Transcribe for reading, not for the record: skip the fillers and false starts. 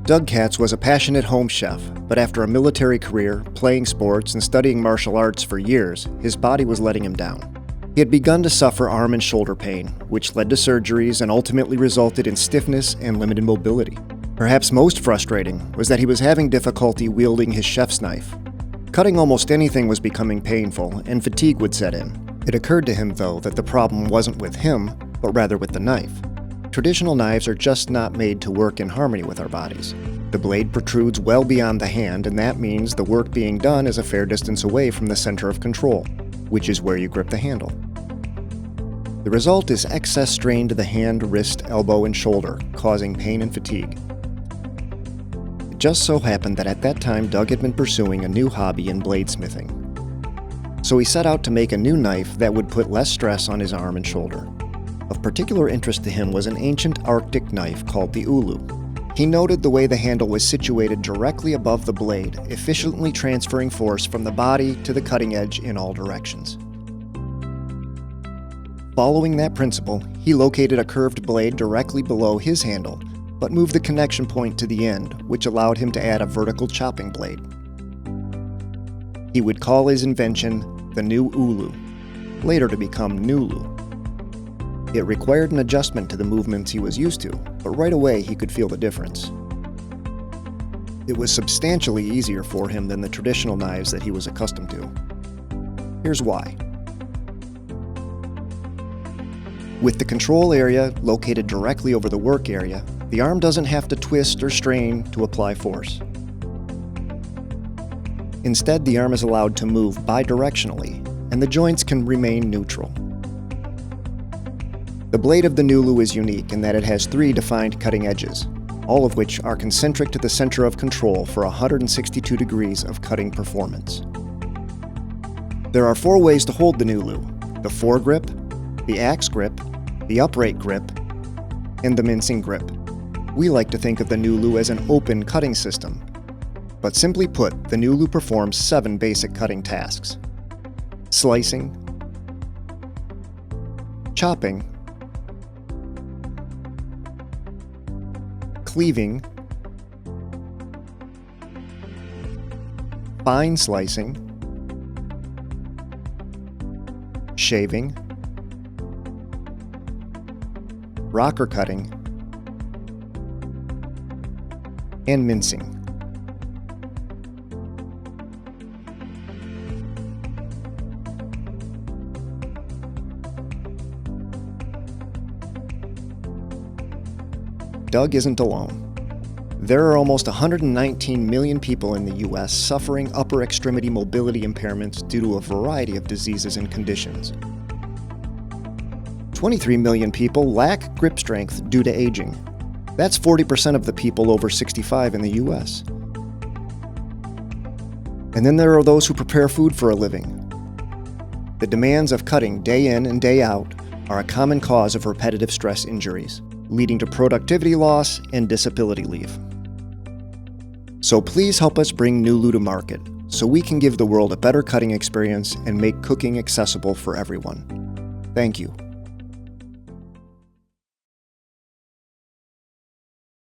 Doug Katz was a passionate home chef, but after a military career, playing sports, and studying martial arts for years, his body was letting him down. He had begun to suffer arm and shoulder pain, which led to surgeries and ultimately resulted in stiffness and limited mobility. Perhaps most frustrating was that he was having difficulty wielding his chef's knife. Cutting almost anything was becoming painful, and fatigue would set in. It occurred to him, though, that the problem wasn't with him, but rather with the knife. Traditional knives are just not made to work in harmony with our bodies. The blade protrudes well beyond the hand, and that means the work being done is a fair distance away from the center of control, which is where you grip the handle. The result is excess strain to the hand, wrist, elbow, and shoulder, causing pain and fatigue. It just so happened that at that time Doug had been pursuing a new hobby in bladesmithing. So he set out to make a new knife that would put less stress on his arm and shoulder. Of particular interest to him was an ancient Arctic knife called the Ulu. He noted the way the handle was situated directly above the blade, efficiently transferring force from the body to the cutting edge in all directions. Following that principle, he located a curved blade directly below his handle, but moved the connection point to the end, which allowed him to add a vertical chopping blade. He would call his invention the new Ulu, later to become Nulu. It required an adjustment to the movements he was used to, but right away he could feel the difference. It was substantially easier for him than the traditional knives that he was accustomed to. Here's why. With the control area located directly over the work area, the arm doesn't have to twist or strain to apply force. Instead, the arm is allowed to move bidirectionally, and the joints can remain neutral. The blade of the Nulu is unique in that it has 3 defined cutting edges, all of which are concentric to the center of control for 162 degrees of cutting performance. There are 4 ways to hold the Nulu: the foregrip, the axe grip, the upright grip, and the mincing grip. We like to think of the Nulu as an open cutting system, but simply put, the Nulu performs 7 basic cutting tasks: slicing, chopping, cleaving, fine slicing, shaving, rocker cutting, and mincing. Doug isn't alone. There are almost 119 million people in the U.S. suffering upper extremity mobility impairments due to a variety of diseases and conditions. 23 million people lack grip strength due to aging. That's 40% of the people over 65 in the U.S. And then there are those who prepare food for a living. The demands of cutting day in and day out are a common cause of repetitive stress injuries, leading to productivity loss and disability leave. So please help us bring Nulu to market so we can give the world a better cutting experience and make cooking accessible for everyone. Thank you.